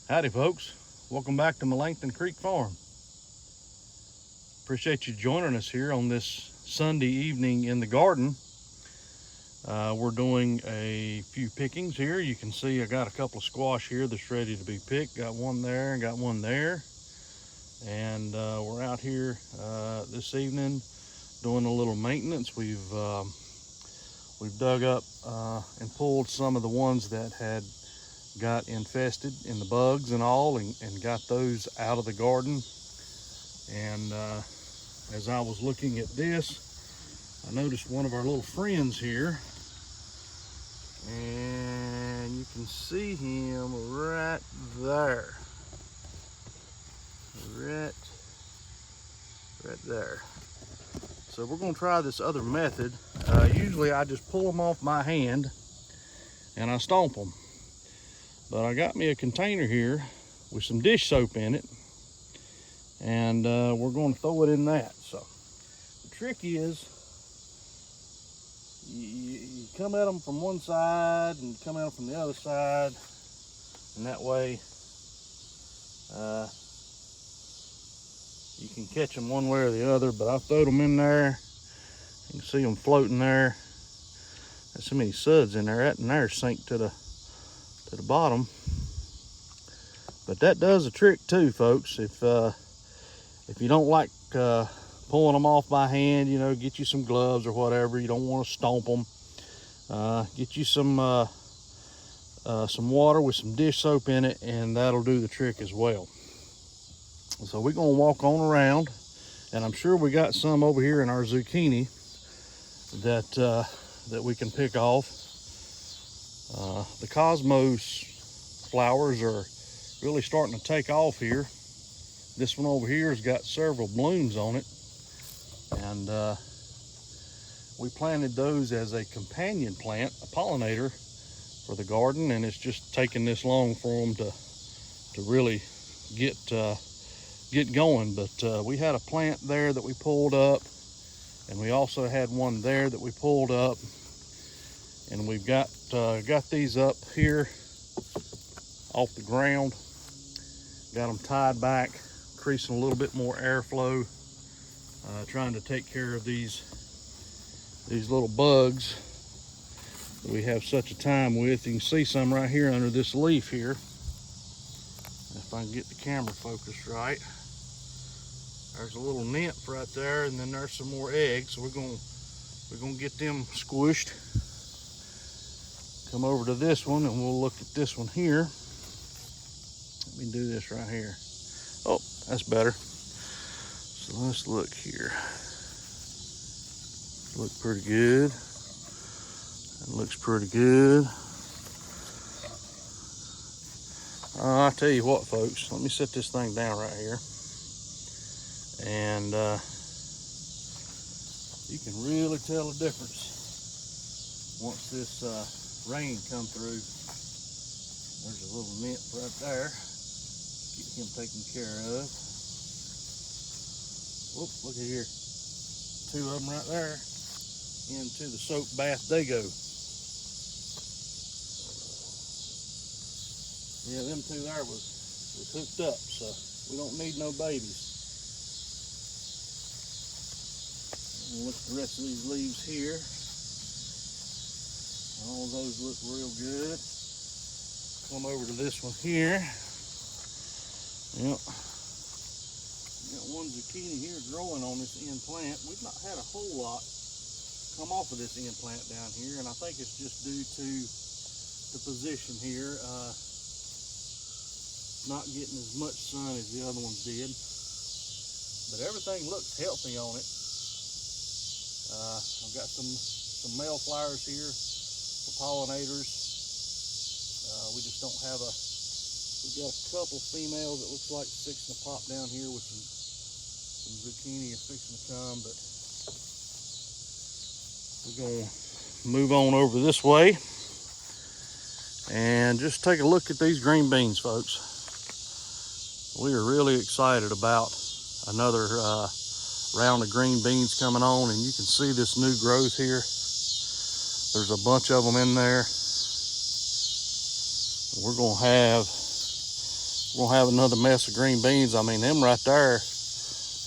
Howdy folks, welcome back to Melanchthon Creek Farm. Appreciate you joining us here on this Sunday evening in the garden. We're doing a few pickings here. You can see I got a couple of squash here that's ready to be picked. Got one there and got one there. And we're out here this evening doing a little maintenance. We've dug up and pulled some of the ones that had got infested in the bugs and all, and got those out of the garden. And as I was looking at this, I noticed one of our little friends here, and you can see him right there, right there. So we're going to try this other method. Usually I just pull them off my hand and I stomp them. But I got me a container here with some dish soap in it, and we're going to throw it in that. So the trick is you come at them from one side and come at them from the other side, and that way you can catch them one way or the other. But I throwed them in there. You can see them floating there. There's so many suds in there. That and there sink to the bottom. But that does a trick too, folks. If you don't like pulling them off by hand, get you some gloves or whatever. You don't want to stomp them. Get you some water with some dish soap in it, and that'll do the trick as well. So we're gonna walk on around, and I'm sure we got some over here in our zucchini that we can pick off. The cosmos flowers are really starting to take off here. This one over here has got several blooms on it, and we planted those as a companion plant, a pollinator for the garden, and it's just taken this long for them to really get going. But we had a plant there that we pulled up, and we also had one there that we pulled up, and we've got these up here off the ground. Got them tied back, increasing a little bit more airflow, trying to take care of these little bugs that we have such a time with. You can see some right here under this leaf here. If I can get the camera focused right. There's a little nymph right there, and then there's some more eggs. So we're gonna get them squished. Come over to this one and we'll look at this one here. Let me do this right here. Oh, that's better. So let's look here. Look pretty good. That looks pretty good. I tell you what, folks, let me set this thing down right here. And you can really tell the difference once this rain come through. There's a little nymph right there. Get him taken care of. Whoop, look at here. Two of them right there. Into the soap bath they go. Yeah, them two there was hooked up, so we don't need no babies. And look at the rest of these leaves here. All those look real good. Come over to this one here. Yep. Got one zucchini here growing on this end plant. We've not had a whole lot come off of this end plant down here, and I think it's just due to the position here. Not getting as much sun as the other ones did. But everything looks healthy on it. I've got some male flowers here for pollinators. We just don't have we've got a couple females that looks like fixing to pop down here with some zucchini is fixing to come, but we're gonna move on over this way and just take a look at these green beans, folks. We are really excited about another round of green beans coming on, and you can see this new growth here. There's a bunch of them in there. We're gonna have we're gonna have another mess of green beans. I mean, them right there,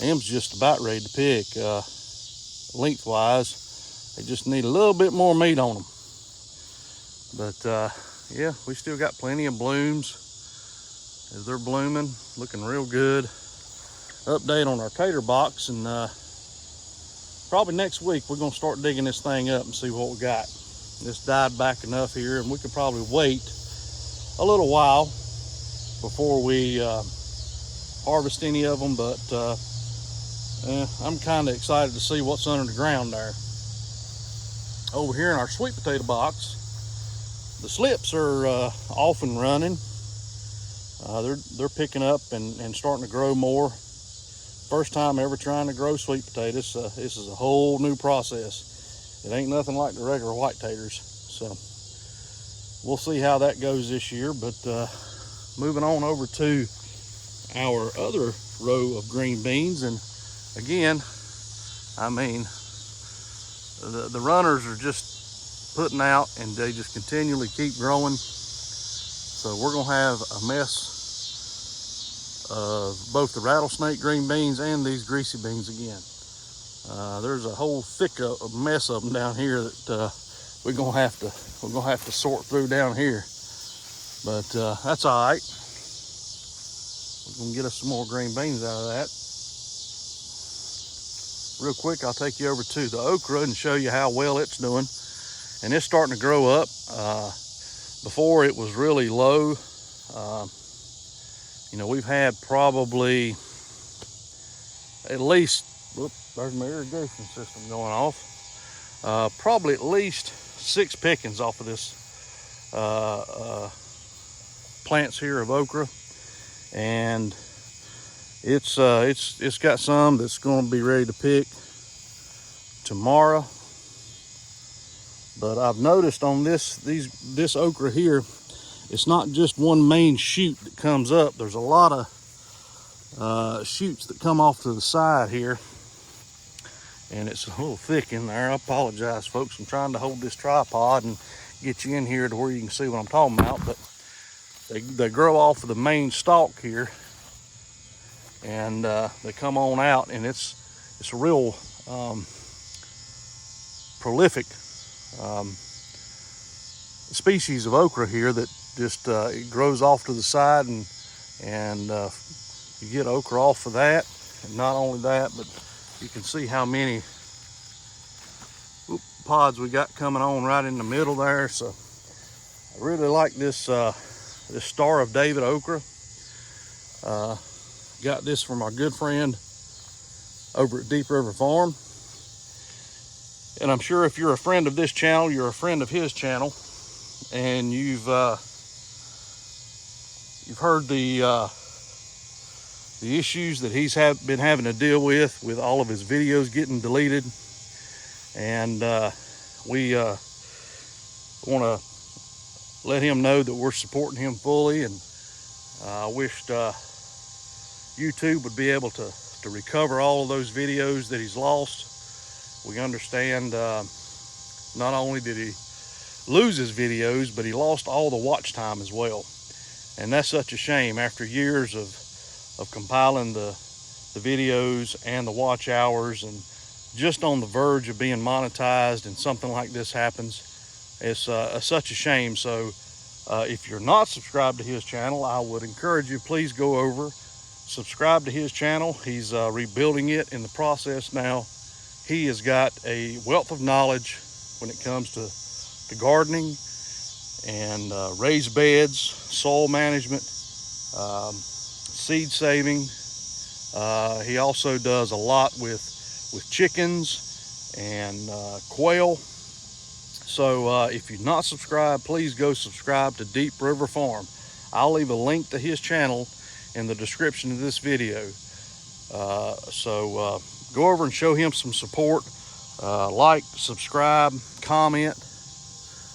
them's just about ready to pick. Lengthwise, they just need a little bit more meat on them. But yeah, we still got plenty of blooms as they're blooming, looking real good. Update on our tater box, and probably next week we're gonna start digging this thing up and see what we got. This died back enough here, and we could probably wait a little while before we harvest any of them, but I'm kind of excited to see what's under the ground there. Over here in our sweet potato box, the slips are off and running. They're picking up and starting to grow more. First time ever trying to grow sweet potatoes. This is a whole new process. It ain't nothing like the regular white taters. So we'll see how that goes this year. But moving on over to our other row of green beans, and again, I mean, the runners are just putting out, and they just continually keep growing. So we're gonna have a mess of both the rattlesnake green beans and these greasy beans again. There's a whole thick mess of them down here that we're gonna have to sort through down here. But that's all right. We're gonna get us some more green beans out of that. Real quick, I'll take you over to the okra and show you how well it's doing. And it's starting to grow up. Before it was really low. You know, we've had probably at least, whoops, there's my irrigation system going off. Probably at least 6 pickings off of this plants here of okra, and it's got some that's going to be ready to pick tomorrow. But I've noticed on this okra here, it's not just one main shoot that comes up. There's a lot of shoots that come off to the side here, and it's a little thick in there. I apologize, folks. I'm trying to hold this tripod and get you in here to where you can see what I'm talking about. But they grow off of the main stalk here, and they come on out, and it's a real prolific species of okra here that just it grows off to the side, and you get okra off of that. And not only that, but you can see how many pods we got coming on right in the middle there. So I really like this this Star of David okra. Got this from our good friend over at Deep River Farm. And I'm sure if you're a friend of this channel, you're a friend of his channel, and you've heard the issues that he's been having to deal with all of his videos getting deleted. And we want to let him know that we're supporting him fully, and I wished YouTube would be able to recover all of those videos that he's lost. We understand not only did he lose his videos, but he lost all the watch time as well. And that's such a shame after years of compiling the videos and the watch hours, and just on the verge of being monetized, and something like this happens. It's such a shame. So if you're not subscribed to his channel, I would encourage you, please go over, subscribe to his channel. He's rebuilding it in the process now. He has got a wealth of knowledge when it comes to gardening and raised beds, soil management, seed saving. He also does a lot with chickens and quail. So if you're not subscribed, please go subscribe to Deep River Farm. I'll leave a link to his channel in the description of this video. Go over and show him some support. Like, subscribe, comment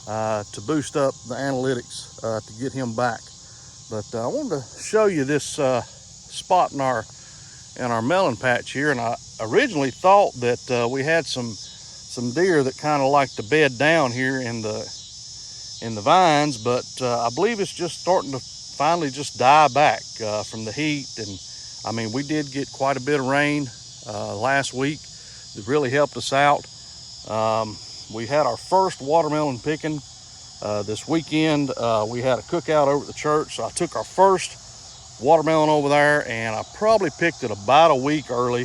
to boost up the analytics to get him back. But I wanted to show you this spot in our melon patch here, and I originally thought that we had some deer that kind of like to bed down here in the vines, but I believe it's just starting to finally just die back from the heat. And I mean, we did get quite a bit of rain last week that really helped us out. We had our first watermelon picking this weekend. We had a cookout over at the church, so I took our first watermelon over there, and I probably picked it about a week early.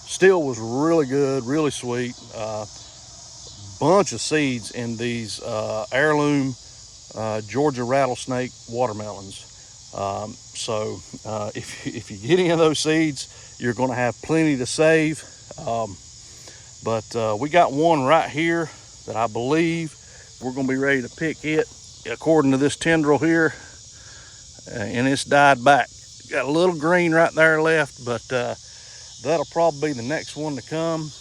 Still was really good, really sweet. Bunch of seeds in these heirloom Georgia rattlesnake watermelons. So if you get any of those seeds, you're going to have plenty to save. But we got one right here that I believe we're going to be ready to pick it, according to this tendril here, and it's died back. Got a little green right there left, but that'll probably be the next one to come.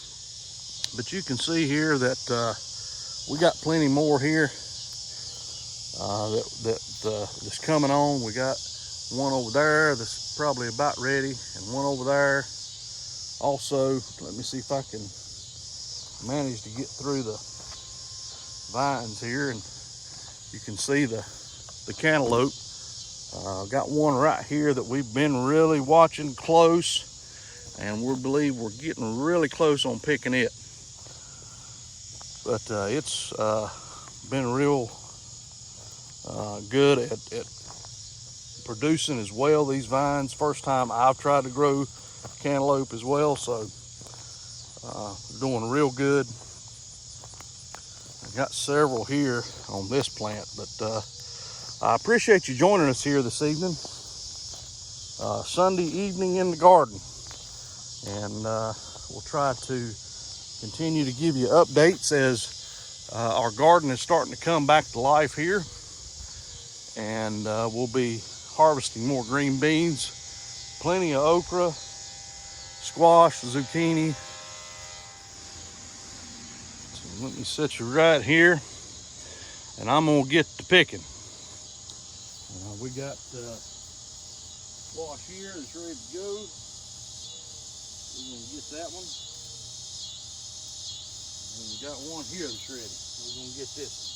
But you can see here that we got plenty more here that's coming on. We got one over there that's probably about ready, and one over there also. Let me see if I can manage to get through the vines here, and you can see the cantaloupe. Got one right here that we've been really watching close, and we believe we're getting really close on picking it. But it's been real good at producing as well, these vines. First time I've tried to grow cantaloupe as well, so doing real good. I got several here on this plant, but I appreciate you joining us here this evening. Sunday evening in the garden, and we'll try to continue to give you updates as our garden is starting to come back to life here, and we'll be harvesting more green beans, plenty of okra, squash, zucchini. So let me set you right here, and I'm gonna get to picking. We got squash here that's ready to go. We're gonna get that one. And we got one here that's ready. We're gonna get this one.